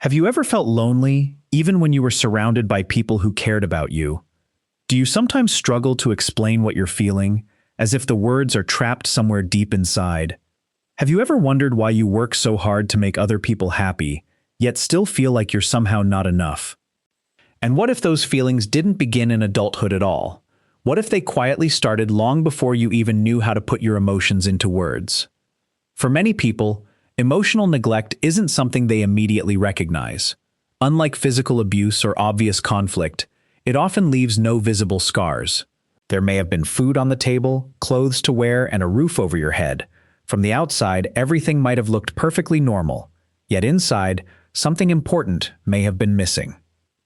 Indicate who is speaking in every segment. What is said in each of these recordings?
Speaker 1: Have you ever felt lonely, even when you were surrounded by people who cared about you? Do you sometimes struggle to explain what you're feeling, as if the words are trapped somewhere deep inside? Have you ever wondered why you work so hard to make other people happy, yet still feel like you're somehow not enough? And what if those feelings didn't begin in adulthood at all? What if they quietly started long before you even knew how to put your emotions into words? For many people, emotional neglect isn't something they immediately recognize. Unlike physical abuse or obvious conflict, it often leaves no visible scars. There may have been food on the table, clothes to wear, and a roof over your head. From the outside, everything might have looked perfectly normal, yet inside, something important may have been missing.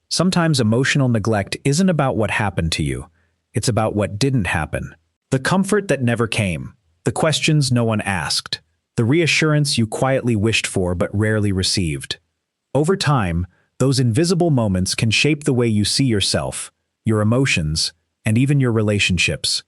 Speaker 1: Sometimes emotional neglect isn't about what happened to you. It's about what didn't happen. The comfort that never came, the questions no one asked, the reassurance you quietly wished for but rarely received. Over time, those invisible moments can shape the way you see yourself, your emotions, and even your relationships.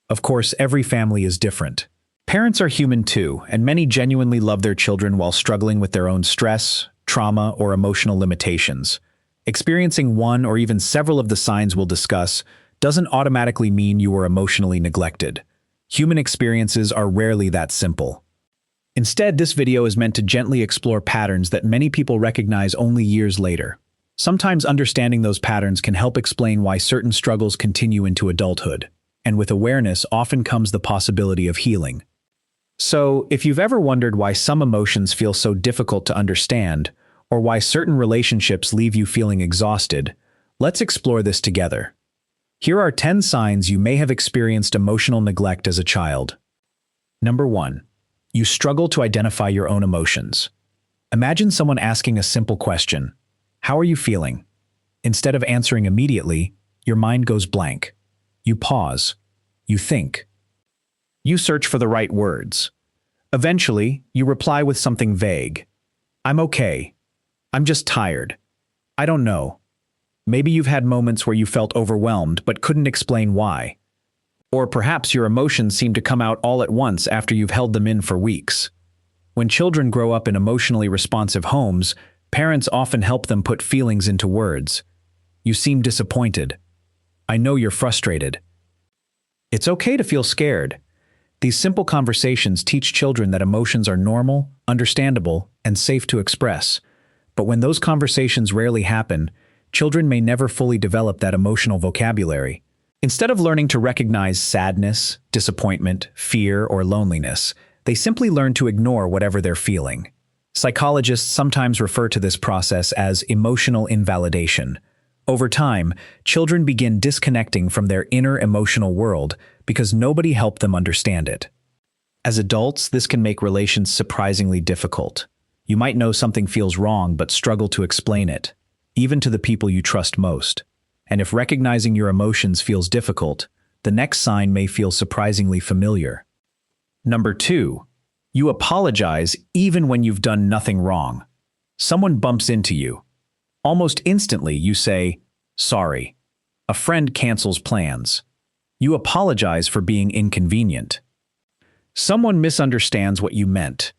Speaker 1: Of course, every family is different. Parents are human too, and many genuinely love their children while struggling with their own stress, trauma, or emotional limitations. Experiencing one or even several of the signs we'll discuss doesn't automatically mean you were emotionally neglected. Human experiences are rarely that simple. Instead, this video is meant to gently explore patterns that many people recognize only years later. Sometimes understanding those patterns can help explain why certain struggles continue into adulthood, and with awareness often comes the possibility of healing. So, if you've ever wondered why some emotions feel so difficult to understand, or why certain relationships leave you feeling exhausted, let's explore this together. Here are 10 signs you may have experienced emotional neglect as a child. Number 1. You struggle to identify your own emotions. Imagine someone asking a simple question, "How are you feeling?" Instead of answering immediately, your mind goes blank. You pause. You think. You search for the right words. Eventually, you reply with something vague. "I'm okay. I'm just tired. I don't know." Maybe you've had moments where you felt overwhelmed but couldn't explain why. Or perhaps your emotions seem to come out all at once after you've held them in for weeks. When children grow up in emotionally responsive homes, parents often help them put feelings into words. "You seem disappointed. I know you're frustrated. It's okay to feel scared." These simple conversations teach children that emotions are normal, understandable, and safe to express. But when those conversations rarely happen, children may never fully develop that emotional vocabulary. Instead of learning to recognize sadness, disappointment, fear, or loneliness, they simply learn to ignore whatever they're feeling. Psychologists sometimes refer to this process as emotional invalidation. Over time, children begin disconnecting from their inner emotional world because nobody helped them understand it. As adults, this can make relations surprisingly difficult. You might know something feels wrong but struggle to explain it, even to the people you trust most. And if recognizing your emotions feels difficult, the next sign may feel surprisingly familiar. Number 2. You apologize even when you've done nothing wrong. Someone bumps into you. Almost instantly, you say, "Sorry." A friend cancels plans. You apologize for being inconvenient. Someone misunderstands what you meant.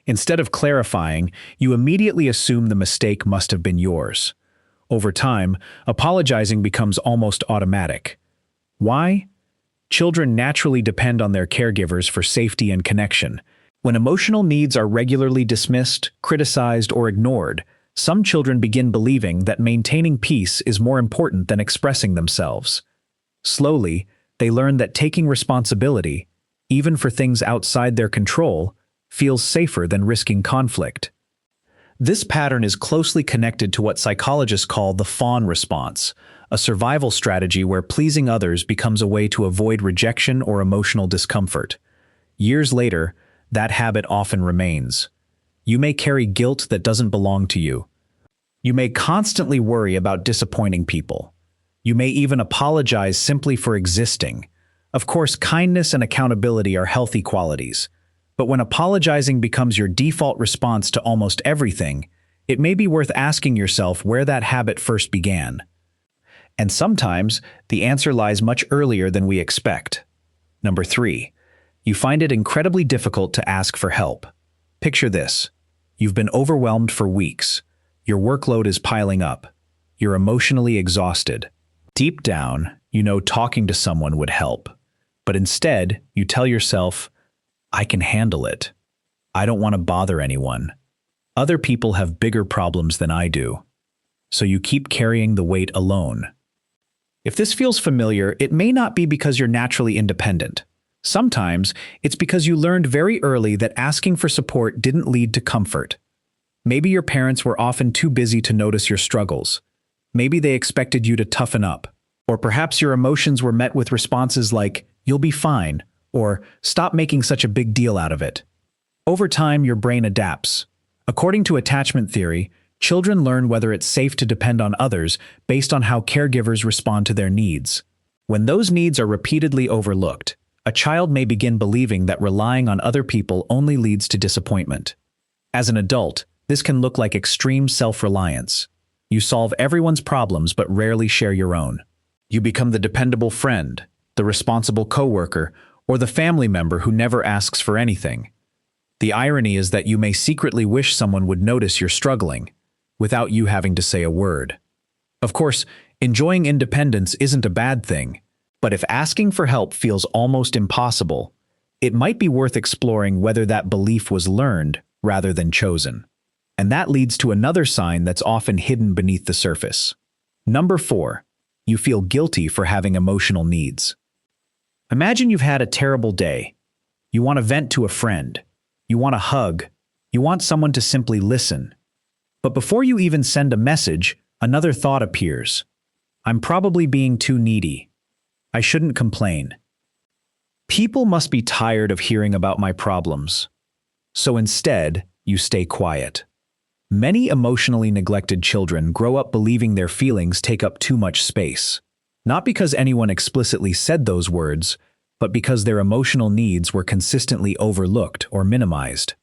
Speaker 1: Instead of clarifying, you immediately assume the mistake must have been yours. Over time, apologizing becomes almost automatic. Why? Children naturally depend on their caregivers for safety and connection. When emotional needs are regularly dismissed, criticized, or ignored, some children begin believing that maintaining peace is more important than expressing themselves. Slowly, they learn that taking responsibility, even for things outside their control, feels safer than risking conflict. This pattern is closely connected to what psychologists call the fawn response, a survival strategy where pleasing others becomes a way to avoid rejection or emotional discomfort. Years later, that habit often remains. You may carry guilt that doesn't belong to you. You may constantly worry about disappointing people. You may even apologize simply for existing. Of course, kindness and accountability are healthy qualities. But when apologizing becomes your default response to almost everything, it may be worth asking yourself where that habit first began. And sometimes, the answer lies much earlier than we expect. Number 3. You find it incredibly difficult to ask for help. Picture this. You've been overwhelmed for weeks. Your workload is piling up. You're emotionally exhausted. Deep down, you know talking to someone would help. But instead, you tell yourself, I can handle it. I don't want to bother anyone. Other people have bigger problems than I do. So you keep carrying the weight alone. If this feels familiar, it may not be because you're naturally independent. Sometimes, it's because you learned very early that asking for support didn't lead to comfort. Maybe your parents were often too busy to notice your struggles. Maybe they expected you to toughen up. Or perhaps your emotions were met with responses like, you'll be fine, or stop making such a big deal out of it. Over time, your brain adapts. According to attachment theory, children learn whether it's safe to depend on others based on how caregivers respond to their needs. When those needs are repeatedly overlooked, a child may begin believing that relying on other people only leads to disappointment. As an adult, this can look like extreme self-reliance. You solve everyone's problems but rarely share your own. You become the dependable friend, the responsible coworker, or the family member who never asks for anything. The irony is that you may secretly wish someone would notice you're struggling, without you having to say a word. Of course, enjoying independence isn't a bad thing, but if asking for help feels almost impossible, it might be worth exploring whether that belief was learned rather than chosen. And that leads to another sign that's often hidden beneath the surface. Number 4, you feel guilty for having emotional needs. Imagine you've had a terrible day. You want to vent to a friend. You want a hug. You want someone to simply listen. But before you even send a message, another thought appears. I'm probably being too needy. I shouldn't complain. People must be tired of hearing about my problems. So instead, you stay quiet. Many emotionally neglected children grow up believing their feelings take up too much space. Not because anyone explicitly said those words, but because their emotional needs were consistently overlooked or minimized.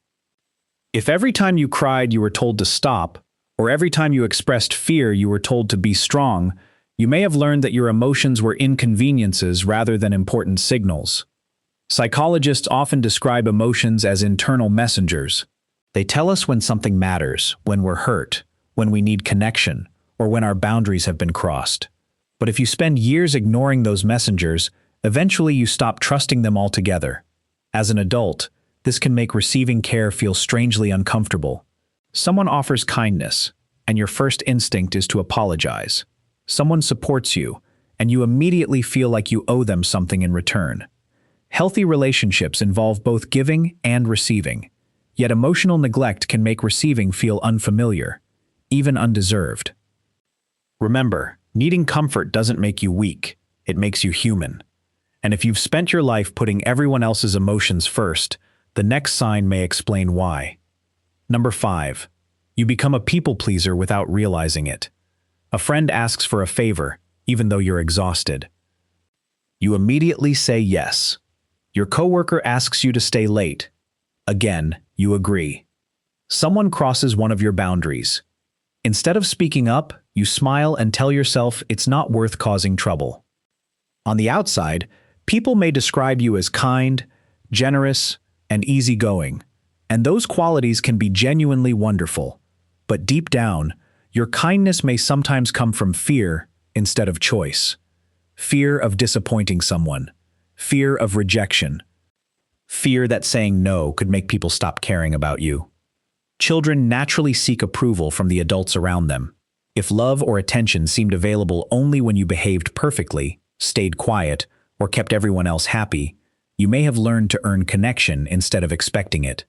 Speaker 1: If every time you cried you were told to stop, or every time you expressed fear you were told to be strong, you may have learned that your emotions were inconveniences rather than important signals. Psychologists often describe emotions as internal messengers. They tell us when something matters, when we're hurt, when we need connection, or when our boundaries have been crossed. But if you spend years ignoring those messengers, eventually you stop trusting them altogether. As an adult, this can make receiving care feel strangely uncomfortable. Someone offers kindness, and your first instinct is to apologize. Someone supports you, and you immediately feel like you owe them something in return. Healthy relationships involve both giving and receiving. Yet emotional neglect can make receiving feel unfamiliar, even undeserved. Remember, needing comfort doesn't make you weak, it makes you human. And if you've spent your life putting everyone else's emotions first, the next sign may explain why. Number 5, you become a people pleaser without realizing it. A friend asks for a favor, even though you're exhausted. You immediately say yes. Your coworker asks you to stay late. Again, you agree. Someone crosses one of your boundaries. Instead of speaking up, you smile and tell yourself it's not worth causing trouble. On the outside, people may describe you as kind, generous, and easygoing, and those qualities can be genuinely wonderful. But deep down, your kindness may sometimes come from fear instead of choice. Fear of disappointing someone, fear of rejection, fear that saying no could make people stop caring about you. Children naturally seek approval from the adults around them. If love or attention seemed available only when you behaved perfectly, stayed quiet, or kept everyone else happy, you may have learned to earn connection instead of expecting it.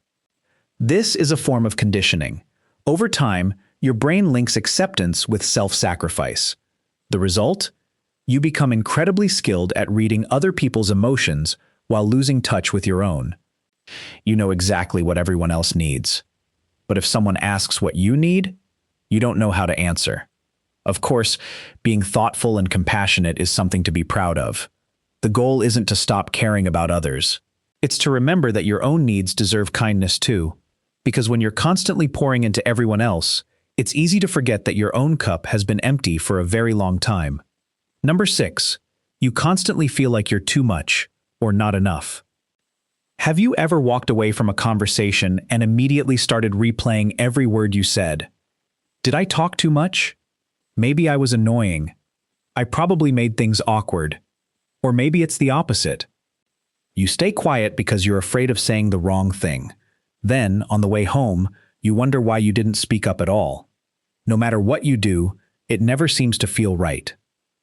Speaker 1: This is a form of conditioning. Over time, your brain links acceptance with self-sacrifice. The result? You become incredibly skilled at reading other people's emotions while losing touch with your own. You know exactly what everyone else needs. But if someone asks what you need, you don't know how to answer. Of course, being thoughtful and compassionate is something to be proud of. The goal isn't to stop caring about others. It's to remember that your own needs deserve kindness too. Because when you're constantly pouring into everyone else, it's easy to forget that your own cup has been empty for a very long time. Number 6, you constantly feel like you're too much or not enough. Have you ever walked away from a conversation and immediately started replaying every word you said? Did I talk too much? Maybe I was annoying. I probably made things awkward. Or maybe it's the opposite. You stay quiet because you're afraid of saying the wrong thing. Then, on the way home, you wonder why you didn't speak up at all. No matter what you do, it never seems to feel right.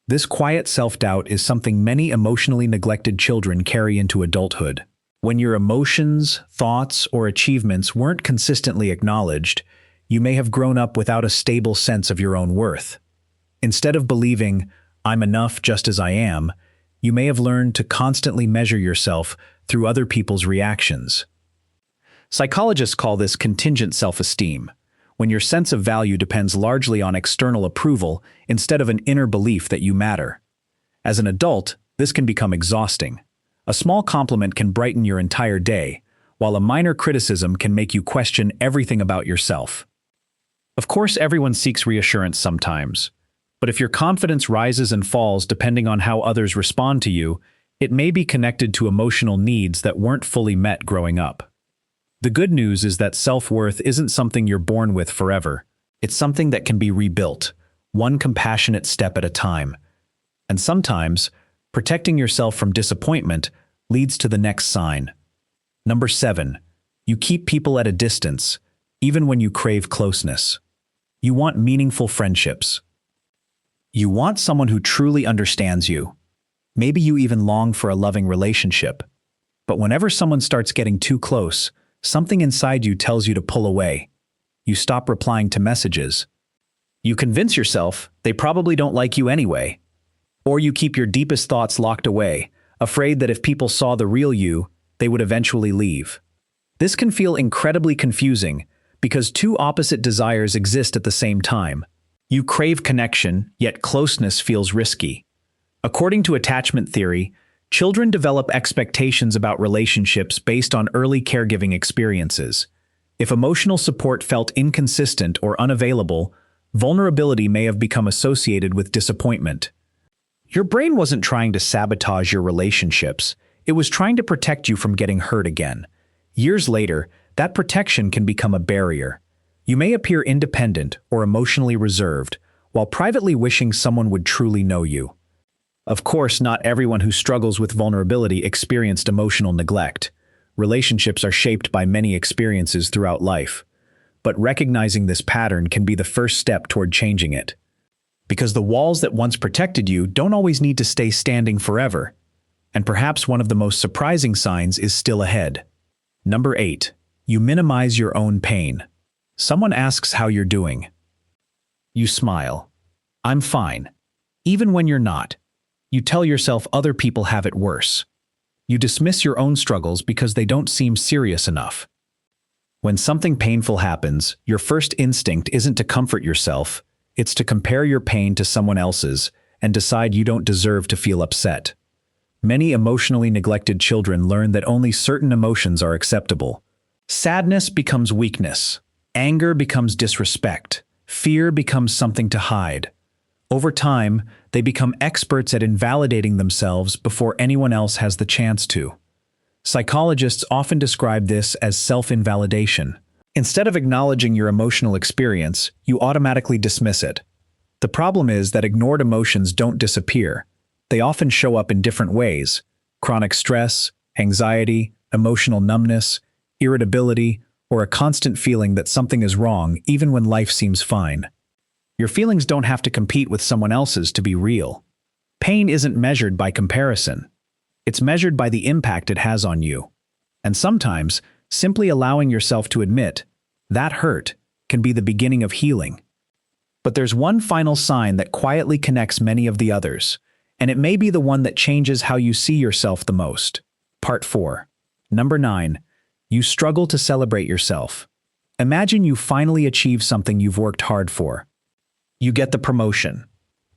Speaker 1: This quiet self-doubt is something many emotionally neglected children carry into adulthood. When your emotions, thoughts, or achievements weren't consistently acknowledged, you may have grown up without a stable sense of your own worth. Instead of believing, "I'm enough just as I am," you may have learned to constantly measure yourself through other people's reactions. Psychologists call this contingent self-esteem, when your sense of value depends largely on external approval instead of an inner belief that you matter. As an adult, this can become exhausting. A small compliment can brighten your entire day, while a minor criticism can make you question everything about yourself. Of course, everyone seeks reassurance sometimes, but if your confidence rises and falls depending on how others respond to you, it may be connected to emotional needs that weren't fully met growing up. The good news is that self-worth isn't something you're born with forever. It's something that can be rebuilt, one compassionate step at a time. And sometimes, protecting yourself from disappointment leads to the next sign. Number 7, you keep people at a distance, even when you crave closeness. You want meaningful friendships. You want someone who truly understands you. Maybe you even long for a loving relationship. But whenever someone starts getting too close, something inside you tells you to pull away. You stop replying to messages. You convince yourself they probably don't like you anyway. Or you keep your deepest thoughts locked away, afraid that if people saw the real you, they would eventually leave. This can feel incredibly confusing because two opposite desires exist at the same time. You crave connection, yet closeness feels risky. According to attachment theory, children develop expectations about relationships based on early caregiving experiences. If emotional support felt inconsistent or unavailable, vulnerability may have become associated with disappointment. Your brain wasn't trying to sabotage your relationships, it was trying to protect you from getting hurt again. Years later, that protection can become a barrier. You may appear independent or emotionally reserved, while privately wishing someone would truly know you. Of course, not everyone who struggles with vulnerability experienced emotional neglect. Relationships are shaped by many experiences throughout life. But recognizing this pattern can be the first step toward changing it. Because the walls that once protected you don't always need to stay standing forever. And perhaps one of the most surprising signs is still ahead. Number 8, you minimize your own pain. Someone asks how you're doing. You smile. "I'm fine." Even when you're not. You tell yourself other people have it worse. You dismiss your own struggles because they don't seem serious enough. When something painful happens, your first instinct isn't to comfort yourself, it's to compare your pain to someone else's and decide you don't deserve to feel upset. Many emotionally neglected children learn that only certain emotions are acceptable. Sadness becomes weakness. Anger becomes disrespect. Fear becomes something to hide. Over time, they become experts at invalidating themselves before anyone else has the chance to. Psychologists often describe this as self-invalidation. Instead of acknowledging your emotional experience, you automatically dismiss it. The problem is that ignored emotions don't disappear. They often show up in different ways: chronic stress, anxiety, emotional numbness, irritability, or a constant feeling that something is wrong even when life seems fine. Your feelings don't have to compete with someone else's to be real. Pain isn't measured by comparison. It's measured by the impact it has on you. And sometimes, simply allowing yourself to admit, "that hurt," can be the beginning of healing. But there's one final sign that quietly connects many of the others, and it may be the one that changes how you see yourself the most. Part 4. Number 9. You struggle to celebrate yourself. Imagine you finally achieve something you've worked hard for. You get the promotion.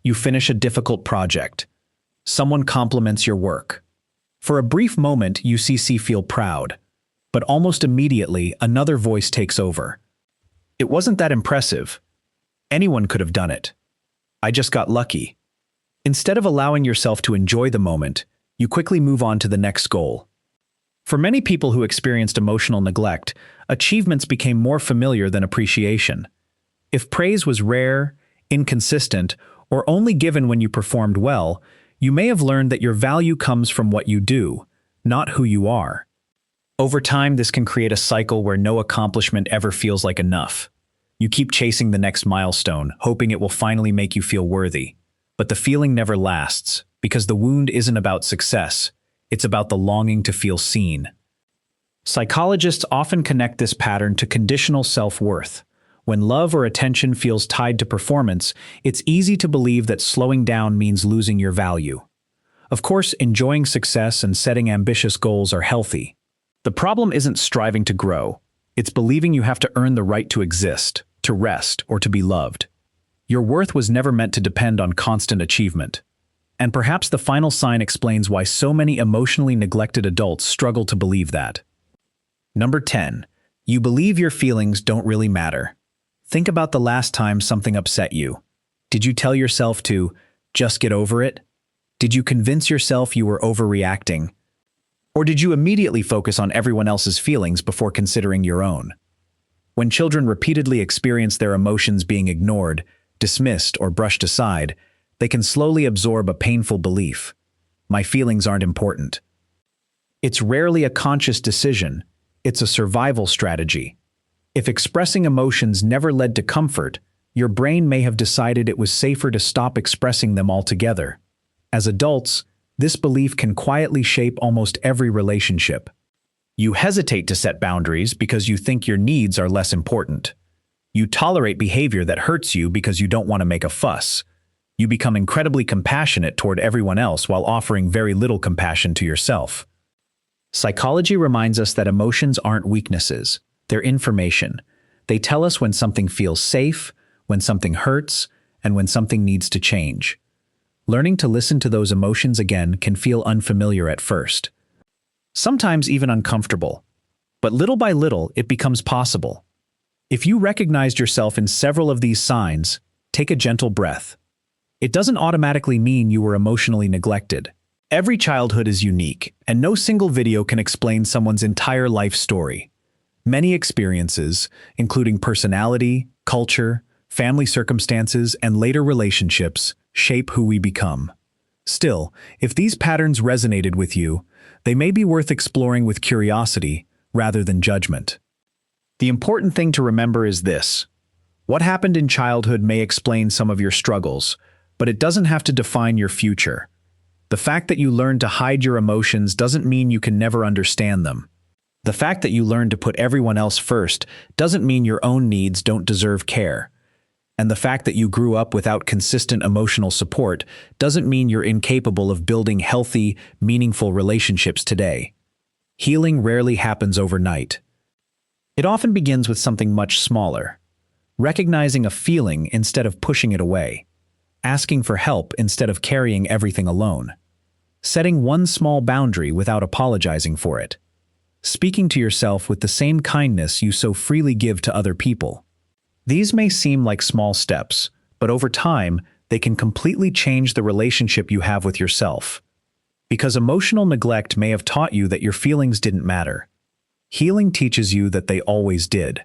Speaker 1: You finish a difficult project. Someone compliments your work. For a brief moment, you feel proud. But almost immediately, another voice takes over. "It wasn't that impressive. Anyone could have done it. I just got lucky." Instead of allowing yourself to enjoy the moment, you quickly move on to the next goal. For many people who experienced emotional neglect, achievements became more familiar than appreciation. If praise was rare, inconsistent, or only given when you performed well, you may have learned that your value comes from what you do, not who you are. Over time, this can create a cycle where no accomplishment ever feels like enough. You keep chasing the next milestone, hoping it will finally make you feel worthy. But the feeling never lasts, because the wound isn't about success. It's about the longing to feel seen. Psychologists often connect this pattern to conditional self-worth. When love or attention feels tied to performance, it's easy to believe that slowing down means losing your value. Of course, enjoying success and setting ambitious goals are healthy. The problem isn't striving to grow. It's believing you have to earn the right to exist, to rest, or to be loved. Your worth was never meant to depend on constant achievement. And perhaps the final sign explains why so many emotionally neglected adults struggle to believe that. Number 10. You believe your feelings don't really matter. Think about the last time something upset you. Did you tell yourself to just get over it? Did you convince yourself you were overreacting? Or did you immediately focus on everyone else's feelings before considering your own? When children repeatedly experience their emotions being ignored, dismissed, or brushed aside, they can slowly absorb a painful belief. My feelings aren't important. It's rarely a conscious decision. It's a survival strategy. If expressing emotions never led to comfort, your brain may have decided it was safer to stop expressing them altogether. As adults, this belief can quietly shape almost every relationship. You hesitate to set boundaries because you think your needs are less important. You tolerate behavior that hurts you because you don't want to make a fuss. You become incredibly compassionate toward everyone else while offering very little compassion to yourself. Psychology reminds us that emotions aren't weaknesses. They're information. They tell us when something feels safe, when something hurts, and when something needs to change. Learning to listen to those emotions again can feel unfamiliar at first. Sometimes even uncomfortable. But little by little, it becomes possible. If you recognized yourself in several of these signs, take a gentle breath. It doesn't automatically mean you were emotionally neglected. Every childhood is unique, and no single video can explain someone's entire life story. Many experiences, including personality, culture, family circumstances, and later relationships, shape who we become. Still, if these patterns resonated with you, they may be worth exploring with curiosity rather than judgment. The important thing to remember is this: what happened in childhood may explain some of your struggles, but it doesn't have to define your future. The fact that you learned to hide your emotions doesn't mean you can never understand them. The fact that you learned to put everyone else first doesn't mean your own needs don't deserve care. And the fact that you grew up without consistent emotional support doesn't mean you're incapable of building healthy, meaningful relationships today. Healing rarely happens overnight. It often begins with something much smaller. Recognizing a feeling instead of pushing it away. Asking for help instead of carrying everything alone. Setting one small boundary without apologizing for it. Speaking to yourself with the same kindness you so freely give to other people. These may seem like small steps, but over time, they can completely change the relationship you have with yourself. Because emotional neglect may have taught you that your feelings didn't matter. Healing teaches you that they always did.